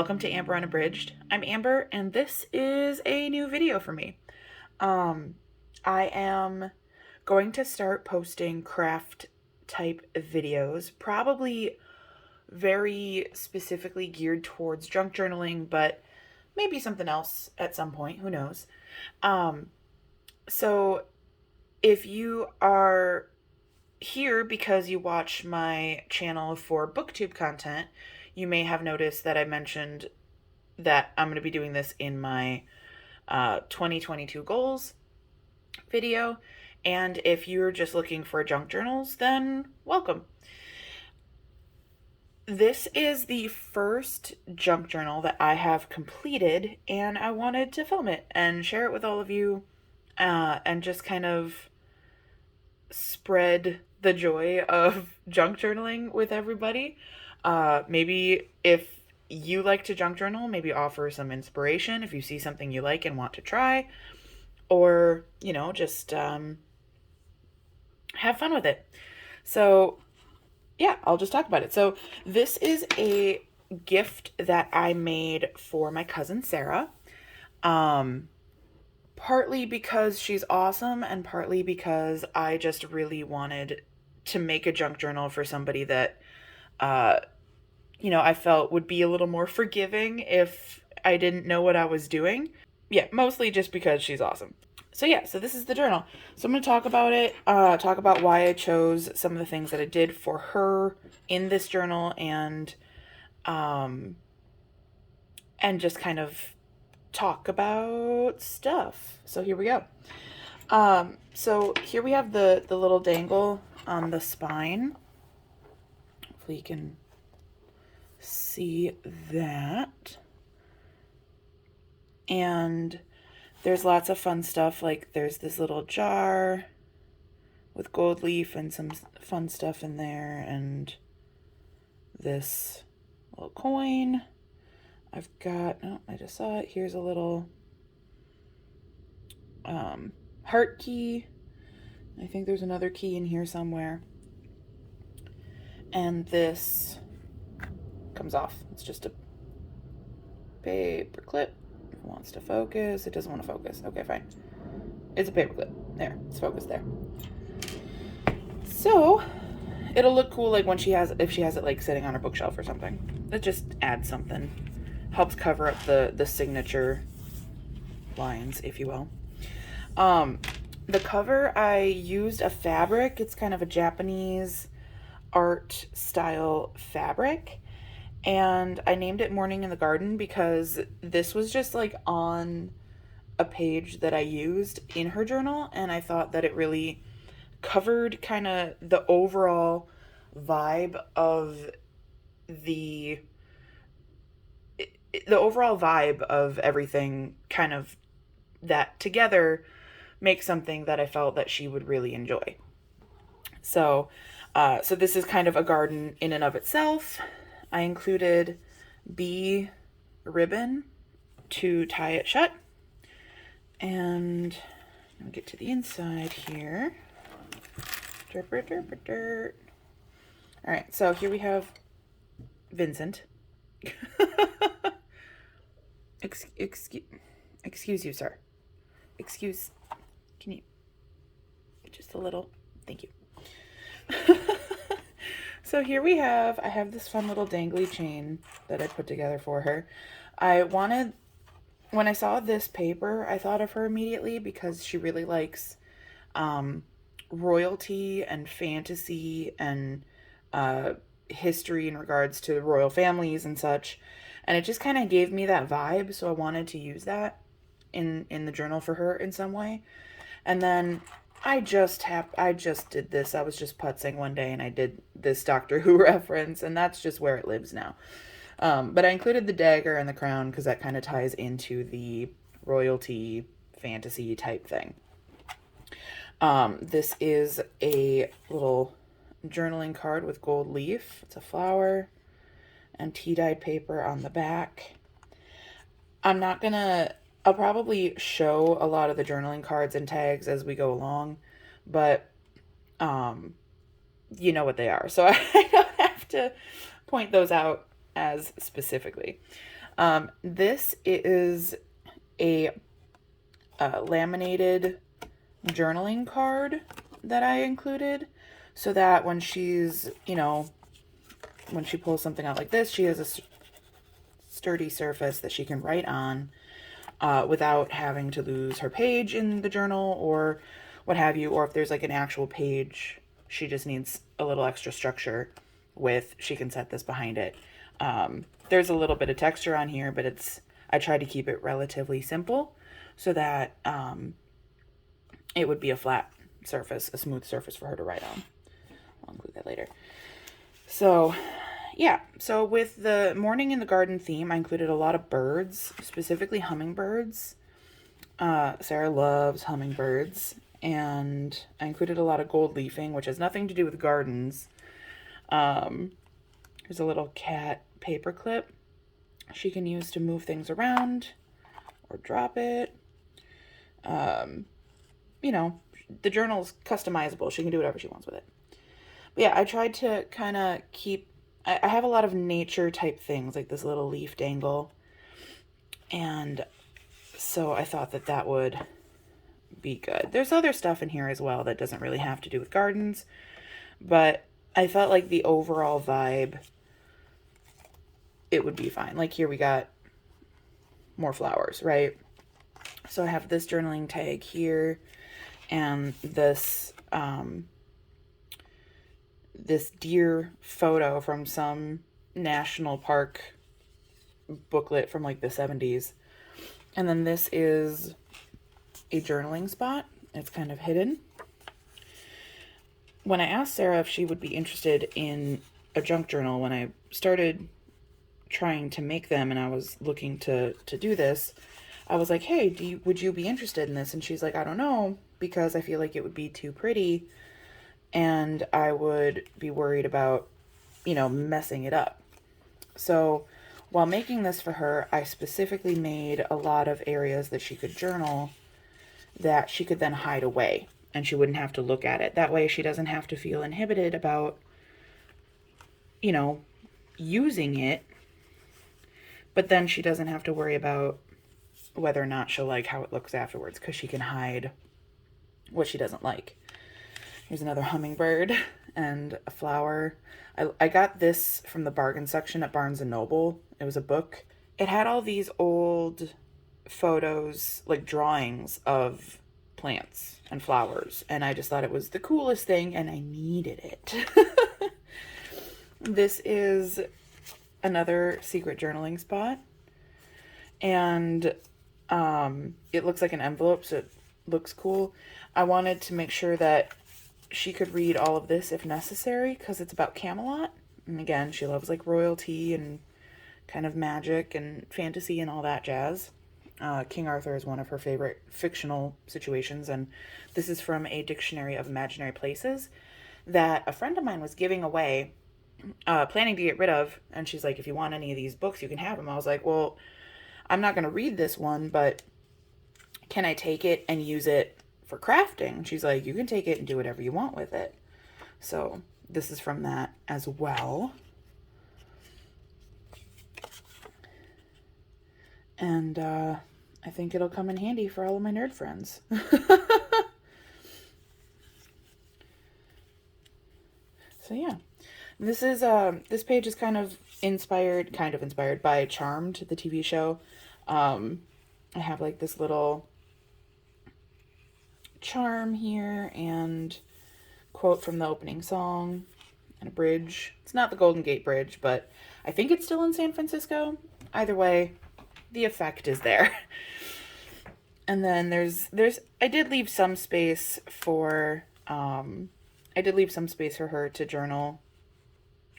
welcome to Amber Unabridged. I'm Amber, and this is a new video for me. Um, I am going to start posting craft type videos, probably very specifically geared towards junk journaling, but maybe something else at some point, who knows. Um, so if you are here because you watch my channel for booktube content, you may have noticed that I mentioned that I'm going to be doing this in my 2022 goals video. And if you're just looking for junk journals, then welcome. This is the first junk journal that I have completed, and I wanted to film it and share it with all of you, and just kind of spread the joy of junk journaling with everybody. Maybe if you like to junk journal, maybe offer some inspiration if you see something you like and want to try, or, just have fun with it. So, yeah, I'll just talk about it. So, this is a gift that I made for my cousin Sarah. Um, Partly because she's awesome, and partly because I just really wanted to make a junk journal for somebody that, uh, I felt would be a little more forgiving if I didn't know what I was doing. Yeah, mostly just because she's awesome. So yeah, so this is the journal. So I'm going to talk about it, talk about why I chose some of the things that I did for her in this journal, um, and just kind of talk about stuff. So here we go. So here we have the little dangle on the spine. Hopefully you can see that. And there's lots of fun stuff, like there's this little jar with gold leaf and some fun stuff in there, and this little coin. I've got, I just saw it. Here's a little heart key. I think there's another key in here somewhere. And this comes off. It's just a paper clip. If it wants to focus. It doesn't want to focus. Okay, fine. It's a paper clip. There, it's focused there. So it'll look cool, like if she has it like sitting on her bookshelf or something. It just adds something. Helps cover up the signature lines, if you will. The cover, I used a fabric. It's kind of a Japanese art style fabric, and I named it Morning in the Garden because this was just like on a page that I used in her journal, and I thought that it really covered kind of the overall vibe of the everything, kind of that together makes something that I felt that she would really enjoy. So this is kind of a garden in and of itself. I included bee ribbon to tie it shut. And I'll get to the inside here. Dirt. All right, so here we have Vincent. Excuse you, sir. Can you, just a little, thank you. So here I have this fun little dangly chain that I put together for her. When I saw this paper, I thought of her immediately because she really likes royalty and fantasy and history in regards to royal families and such. And it just kind of gave me that vibe, so I wanted to use that in the journal for her in some way. And then I just did this. I was just putzing one day and I did this Doctor Who reference, and that's just where it lives now. But I included the dagger and the crown because that kind of ties into the royalty fantasy type thing. This is a little journaling card with gold leaf. It's a flower and tea-dyed paper on the back. I'll probably show a lot of the journaling cards and tags as we go along, but you know what they are, so I don't have to point those out as specifically. This is a, laminated journaling card that I included so that when she's, when she pulls something out like this, she has a sturdy surface that she can write on without having to lose her page in the journal or what have you. Or if there's like an actual page, she just needs a little extra structure with, she can set this behind it. There's a little bit of texture on here, but I try to keep it relatively simple so that it would be a flat surface, a smooth surface for her to write on. I'll include that later. So yeah, so with the morning in the garden theme, I included a lot of birds, specifically hummingbirds. Sarah loves hummingbirds, and I included a lot of gold leafing, which has nothing to do with gardens. There's a little cat paperclip she can use to move things around or drop it. The journal's customizable. She can do whatever she wants with it. But yeah, I tried to kind of keep, I have a lot of nature type things, like this little leaf dangle. And so I thought that would be good. There's other stuff in here as well that doesn't really have to do with gardens, but I felt like the overall vibe, it would be fine. Like here we got more flowers, right? So I have this journaling tag here and this this deer photo from some national park booklet from like the 70s. And then this is a journaling spot. It's kind of hidden. When I asked Sarah if she would be interested in a junk journal, when I started trying to make them and I was looking to do this, I was like, hey, would you be interested in this? And she's like, I don't know, because I feel like it would be too pretty and I would be worried about, messing it up. So while making this for her, I specifically made a lot of areas that she could journal that she could then hide away and she wouldn't have to look at it. That way she doesn't have to feel inhibited about, using it, but then she doesn't have to worry about whether or not she'll like how it looks afterwards because she can hide what she doesn't like. Here's another hummingbird and a flower. I got this from the bargain section at Barnes & Noble. It was a book. It had all these old photos, like drawings of plants and flowers, and I just thought it was the coolest thing and I needed it. This is another secret journaling spot, and it looks like an envelope, so it looks cool. I wanted to make sure that she could read all of this if necessary because it's about Camelot, and again, she loves like royalty and kind of magic and fantasy and all that jazz. King Arthur is one of her favorite fictional situations, and this is from a dictionary of imaginary places that a friend of mine was giving away, planning to get rid of, and she's like, if you want any of these books, you can have them. I was like, well, I'm not going to read this one, but can I take it and use it for crafting? She's like, you can take it and do whatever you want with it. So this is from that as well. And I think it'll come in handy for all of my nerd friends. So yeah, this page is kind of inspired by Charmed, the TV show. I have like this little charm here and quote from the opening song and a bridge. It's not the Golden Gate Bridge, but I think it's still in San Francisco. Either way, the effect is there. And then I did leave some space for her to journal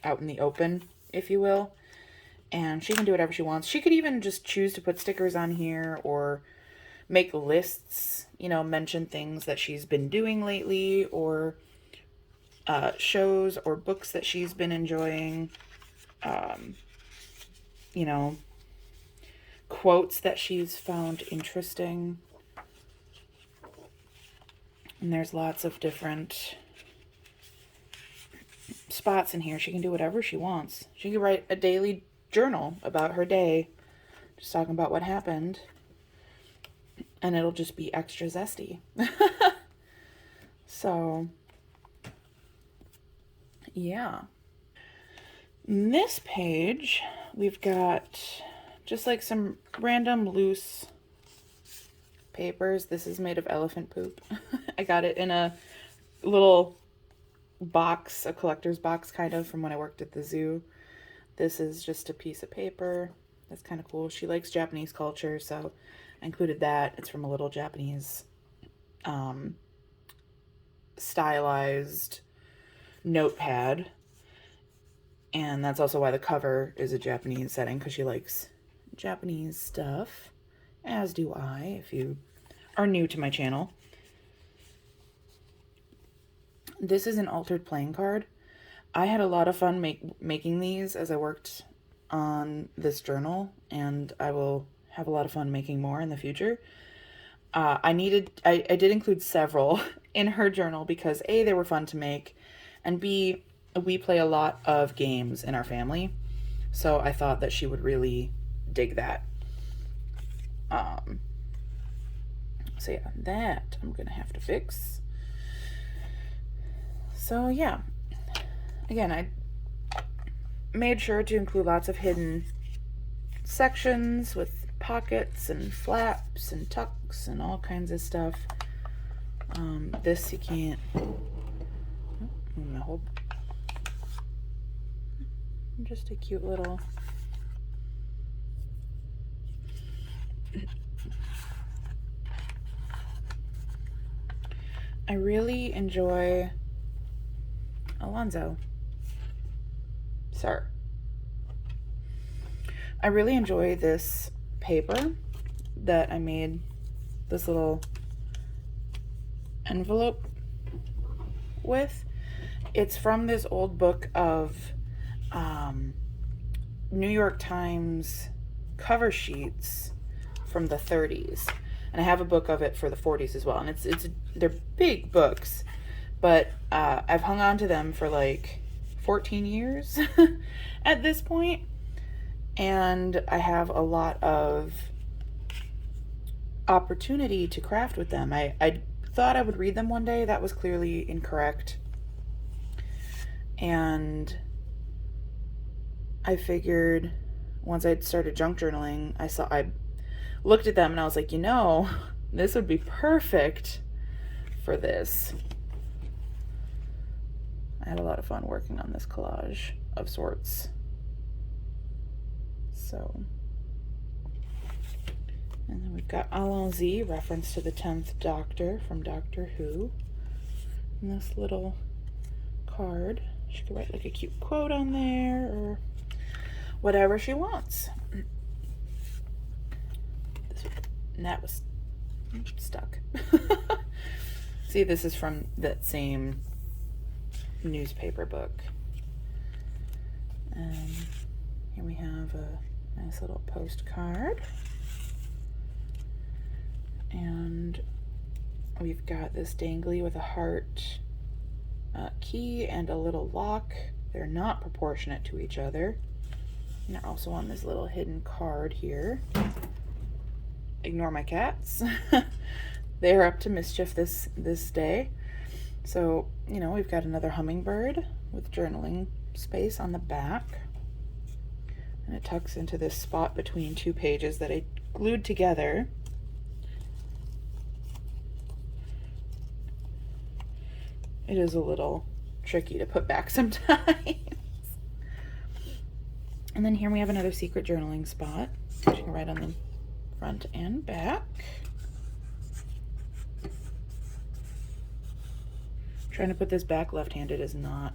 out in the open, if you will. And she can do whatever she wants. She could even just choose to put stickers on here or make lists, mention things that she's been doing lately or shows or books that she's been enjoying. Quotes that she's found interesting. And there's lots of different spots in here. She can do whatever she wants. She can write a daily journal about her day. just talking about what happened, and it'll just be extra zesty. So, yeah. In this page, we've got just like some random loose papers. This is made of elephant poop. I got it in a little box, a collector's box kind of, from when I worked at the zoo. This is just a piece of paper. That's kind of cool. She likes Japanese culture, so I included that. It's from a little Japanese stylized notepad. And that's also why the cover is a Japanese setting, because she likes Japanese stuff, as do I, if you are new to my channel. This is an altered playing card. I had a lot of fun making these as I worked on this journal, and I will have a lot of fun making more in the future. I did include several in her journal because A, they were fun to make, and B, we play a lot of games in our family, so I thought that she would really dig that. So yeah, that I'm gonna have to fix. So yeah, again, I made sure to include lots of hidden sections with pockets and flaps and tucks and all kinds of stuff. This you can't. Just a cute little. I really enjoy Alonzo. Sir. I really enjoy this paper that I made this little envelope with. It's from this old book of New York Times cover sheets from the 30s, and I have a book of it for the 40s as well. And they're big books, but I've hung on to them for like 14 years at this point, and I have a lot of opportunity to craft with them. I thought I would read them one day. That was clearly incorrect, and I figured once I'd started junk journaling, I looked at them and I was like, this would be perfect for this. I had a lot of fun working on this collage of sorts. So, and then we've got Allons-y, reference to the 10th Doctor from Doctor Who. And this little card, she could write like a cute quote on there or whatever she wants. And that was stuck. See, this is from that same newspaper book. Here we have a nice little postcard. And we've got this dangly with a heart key and a little lock. They're not proportionate to each other. And they're also on this little hidden card here. Ignore my cats. They are up to mischief this day. So, we've got another hummingbird with journaling space on the back. And it tucks into this spot between two pages that I glued together. It is a little tricky to put back sometimes. And then here we have another secret journaling spot, which you can write on the front and back. Trying to put this back left-handed is not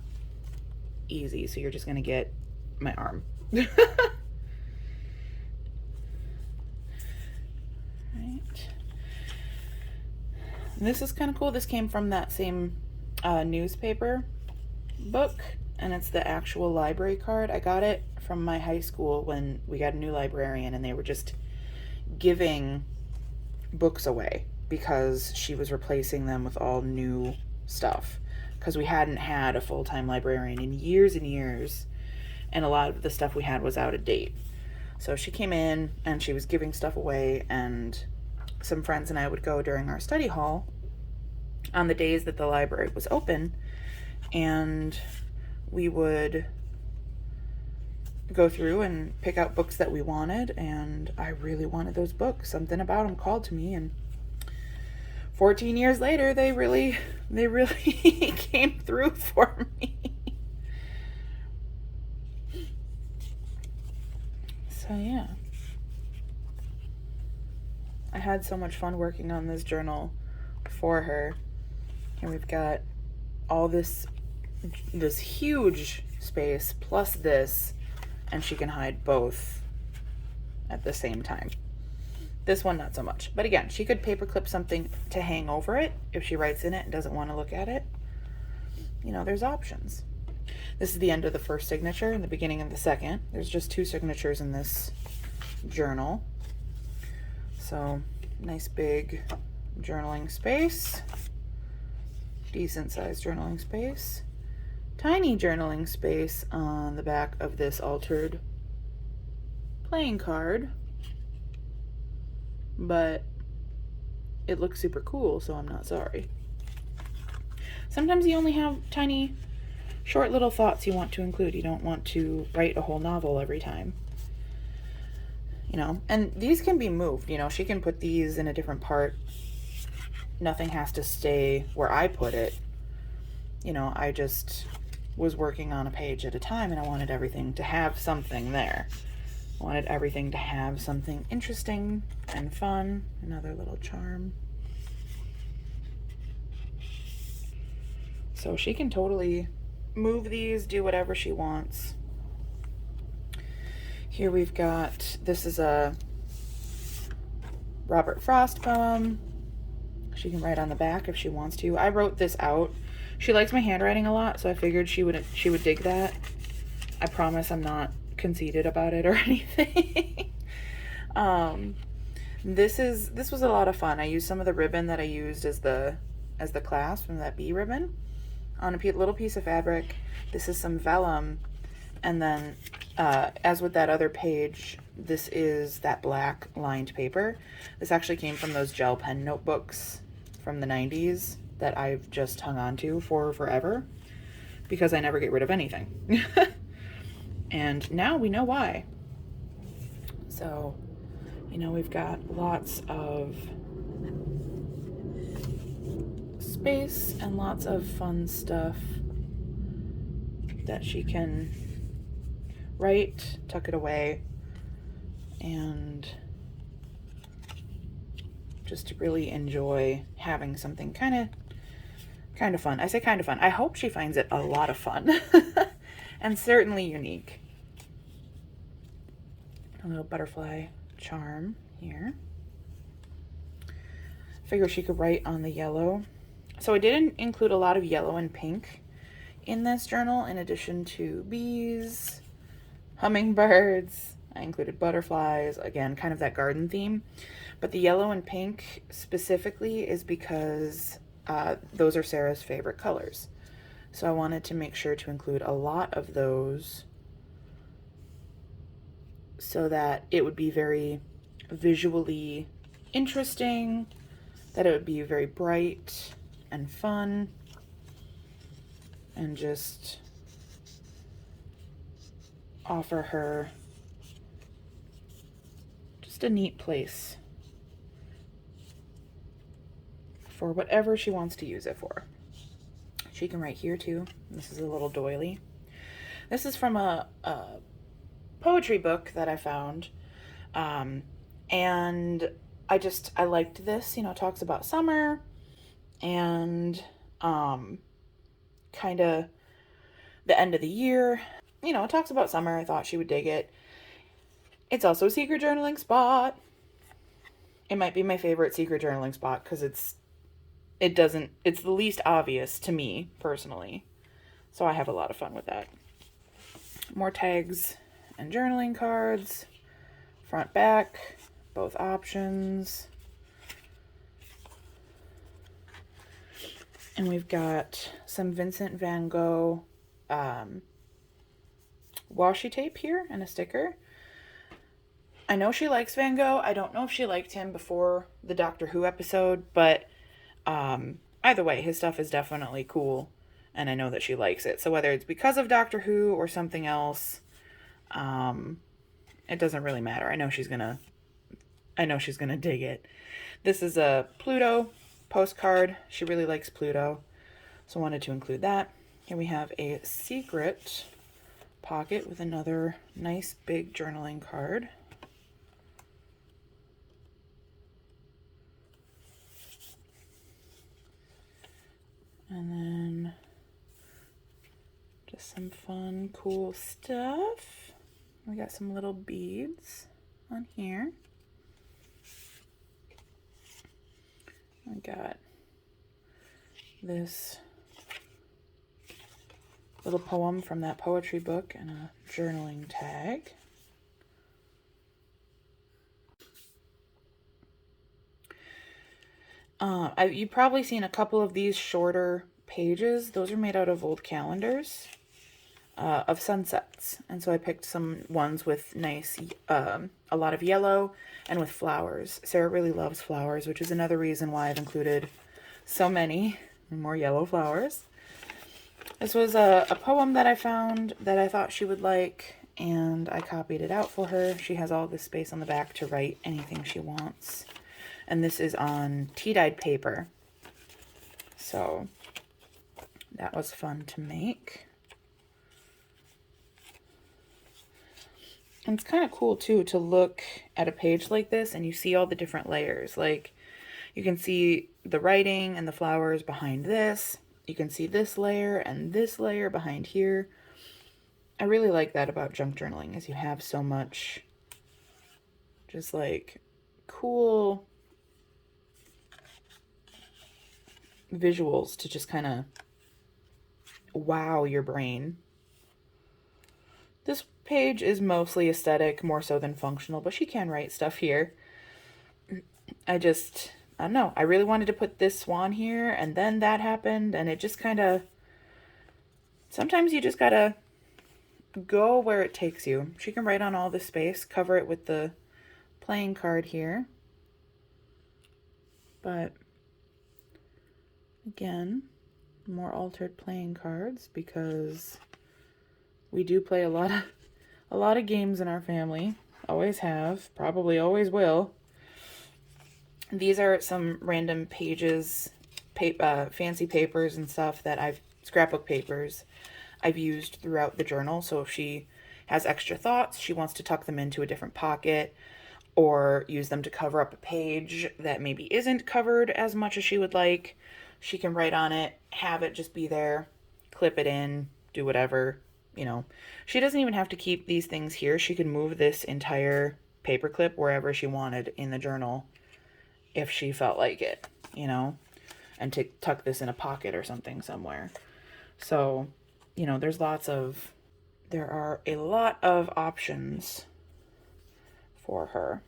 easy, so you're just going to get my arm. Right. This is kind of cool. This came from that same newspaper book, and it's the actual library card. I got it from my high school when we got a new librarian, and they were just giving books away because she was replacing them with all new stuff, because we hadn't had a full-time librarian in years and years, and a lot of the stuff we had was out of date. So she came in and she was giving stuff away, and some friends and I would go during our study hall on the days that the library was open, and we would go through and pick out books that we wanted, and I really wanted those books. Something about them called to me, and 14 years later, they really came through for me. So yeah. I had so much fun working on this journal for her. And we've got all this huge space plus this, and she can hide both at the same time. This one, not so much. But again, she could paperclip something to hang over it if she writes in it and doesn't want to look at it. You know, there's options. This is the end of the first signature and the beginning of the second. There's just 2 signatures in this journal. So, nice big journaling space. Decent sized journaling space. Tiny journaling space on the back of this altered playing card. But it looks super cool, so I'm not sorry. Sometimes you only have tiny, short little thoughts you want to include. You don't want to write a whole novel every time. You know, and these can be moved. You know, she can put these in a different part. Nothing has to stay where I put it. You know, I just was working on a page at a time, and I wanted everything to have something there. I wanted everything to have something interesting and fun. Another little charm. So she can totally move these, do whatever she wants. Here we've got, this is a Robert Frost poem. She can write on the back if she wants to. I wrote this out. She likes my handwriting a lot, so I figured she would dig that. I promise I'm not conceited about it or anything. This was a lot of fun. I used some of the ribbon that I used as the clasp from that bee ribbon on a little piece of fabric. This is some vellum, and then as with that other page, this is that black lined paper. This actually came from those gel pen notebooks from the 90s that I've just hung on to for forever because I never get rid of anything. And now we know why. So, you know, we've got lots of space and lots of fun stuff that she can write, tuck it away, and just really enjoy having something kind of fun. I say kind of fun. I hope she finds it a lot of fun and certainly unique. A little butterfly charm here. Figure she could write on the yellow. So I did include a lot of yellow and pink in this journal, in addition to bees, hummingbirds. I included butterflies, again, kind of that garden theme. But the yellow and pink specifically is because those are Sarah's favorite colors. So I wanted to make sure to include a lot of those so that it would be very visually interesting, that it would be very bright and fun, and just offer her just a neat place for whatever she wants to use it for. She can write here too. This is a little doily. This is from a poetry book that I found. And I liked this, you know, it talks about summer and kind of the end of the year. You know, it talks about summer. I thought she would dig it. It's also a secret journaling spot. It might be my favorite secret journaling spot because it's the least obvious to me personally. So I have a lot of fun with that. More tags and journaling cards, front, back, both options. And we've got some Vincent van Gogh washi tape here and a sticker. I know she likes Van Gogh. I don't know if she liked him before the Doctor Who episode, but either way, his stuff is definitely cool, and I know that she likes it. So whether it's because of Doctor Who or something else, um, it doesn't really matter. I know she's gonna dig it. This is a Pluto postcard. She really likes Pluto, so I wanted to include that. Here we have a secret pocket with another nice big journaling card. And then just some fun, cool stuff. We got some little beads on here. I got this little poem from that poetry book and a journaling tag. You've probably seen a couple of these shorter pages. Those are made out of old calendars of sunsets. And so I picked some ones with nice, a lot of yellow and with flowers. Sarah really loves flowers, which is another reason why I've included so many more yellow flowers. This was a poem that I found that I thought she would like, and I copied it out for her. She has all this space on the back to write anything she wants. And this is on tea-dyed paper. So that was fun to make. And it's kind of cool too to look at a page like this and you see all the different layers. Like you can see the writing and the flowers behind this. You can see this layer and this layer behind here. I really like that about junk journaling, is you have so much just like cool visuals to just kind of wow your brain. This page is mostly aesthetic, more so than functional, but she can write stuff here. I don't know. I really wanted to put this swan here, and then that happened, and it just kind of... Sometimes you just gotta go where it takes you. She can write on all this space, cover it with the playing card here. But, again, more altered playing cards, because we do play a lot of games in our family. Always have, probably always will. These are some random pages, fancy papers and stuff that scrapbook papers I've used throughout the journal. So if she has extra thoughts, she wants to tuck them into a different pocket or use them to cover up a page that maybe isn't covered as much as she would like, she can write on it, have it just be there, clip it in, do whatever, you know. She doesn't even have to keep these things here. She can move this entire paperclip wherever she wanted in the journal if she felt like it, you know, and to tuck this in a pocket or something somewhere. So, you know, there are a lot of options for her.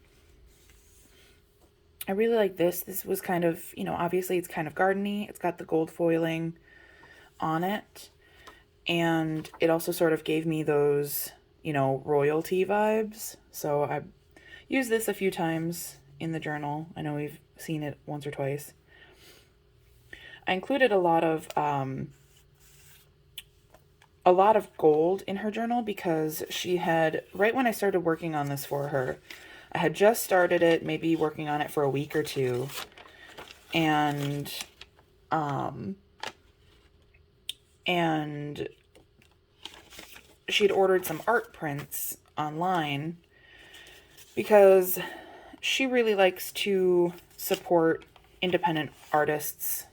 I really like this. This was kind of, you know, obviously it's kind of gardeny. It's got the gold foiling on it. And it also sort of gave me those, you know, royalty vibes. So I used this a few times in the journal. I know we've seen it once or twice. I included a lot of gold in her journal because she had, right when I started working on this for her, I had just started it, maybe working on it for a week or two, and she'd ordered some art prints online because she really likes to support independent artists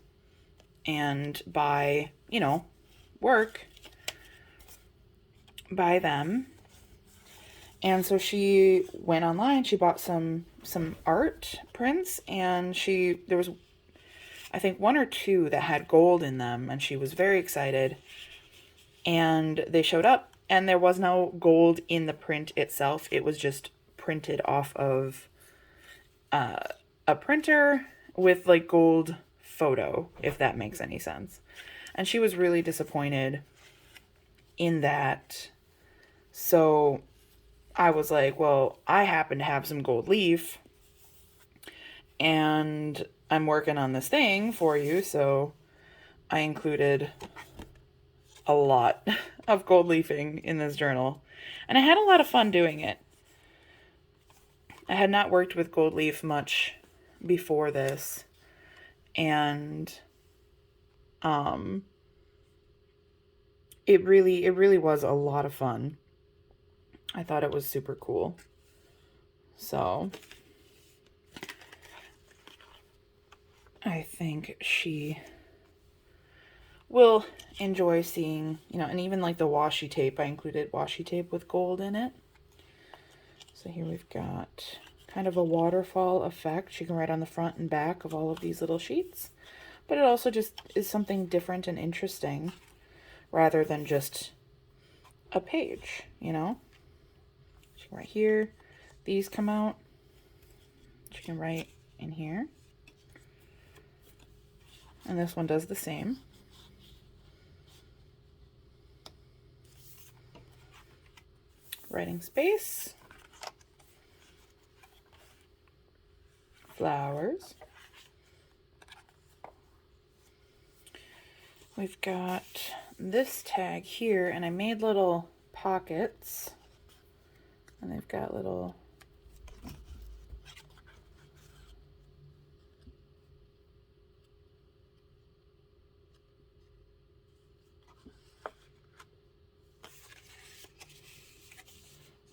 and buy, you know, work by them. And so she went online, she bought some art prints, and there was, I think, one or two that had gold in them, and she was very excited. And they showed up, and there was no gold in the print itself. It was just printed off of a printer with like gold photo, if that makes any sense. And she was really disappointed in that. So I was like, well, I happen to have some gold leaf and I'm working on this thing for you, so I included a lot of gold leafing in this journal. And I had a lot of fun doing it. I had not worked with gold leaf much before this, and um it really was a lot of fun. I thought it was super cool. So I think she will enjoy seeing, and even like the washi tape, I included washi tape with gold in it. So here we've got kind of a waterfall effect. You can write on the front and back of all of these little sheets, but it also just is something different and interesting rather than just a page, you can write here, these come out, you can write in here, and this one does the same. Writing space, flowers. We've got this tag here, and I made little pockets, and they've got little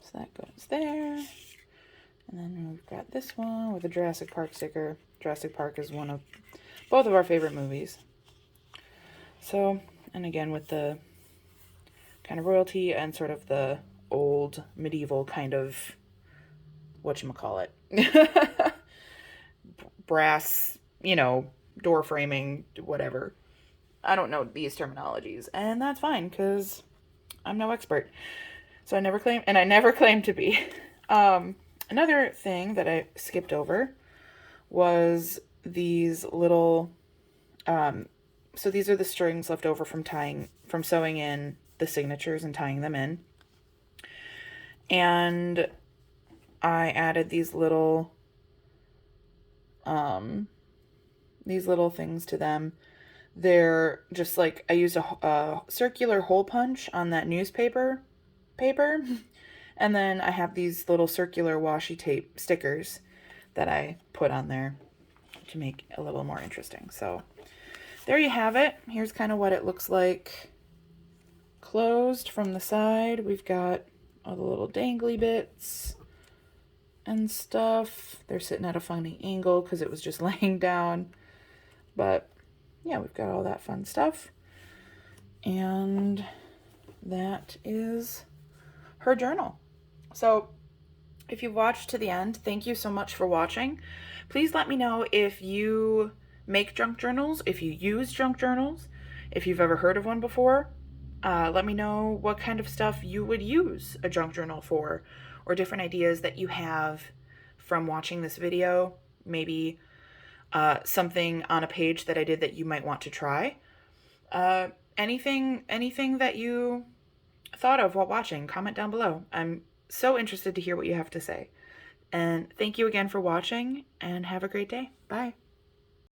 so that goes there. And then we've got this one with a Jurassic Park sticker. Jurassic Park is one of both of our favorite movies. So, and again with the kind of royalty and sort of the old medieval kind of, whatchamacallit, brass, door framing, whatever. I don't know these terminologies, and that's fine because I'm no expert. So I never claim to be. Another thing that I skipped over was these little, so these are the strings left over from sewing in the signatures and tying them in. And I added these little things to them. They're just like, I used a circular hole punch on that newspaper paper. And then I have these little circular washi tape stickers that I put on there to make it a little more interesting. So there you have it. Here's kind of what it looks like closed from the side. We've got all the little dangly bits and stuff. They're sitting at a funny angle because it was just laying down. But yeah, we've got all that fun stuff. And that is her journal. So if you've watched to the end, thank you so much for watching. Please let me know if you make junk journals, if you use junk journals, if you've ever heard of one before. Let me know what kind of stuff you would use a junk journal for, or different ideas that you have from watching this video. Maybe something on a page that I did that you might want to try. Anything that you thought of while watching, comment down below. I'm so interested to hear what you have to say. And thank you again for watching, and have a great day. Bye.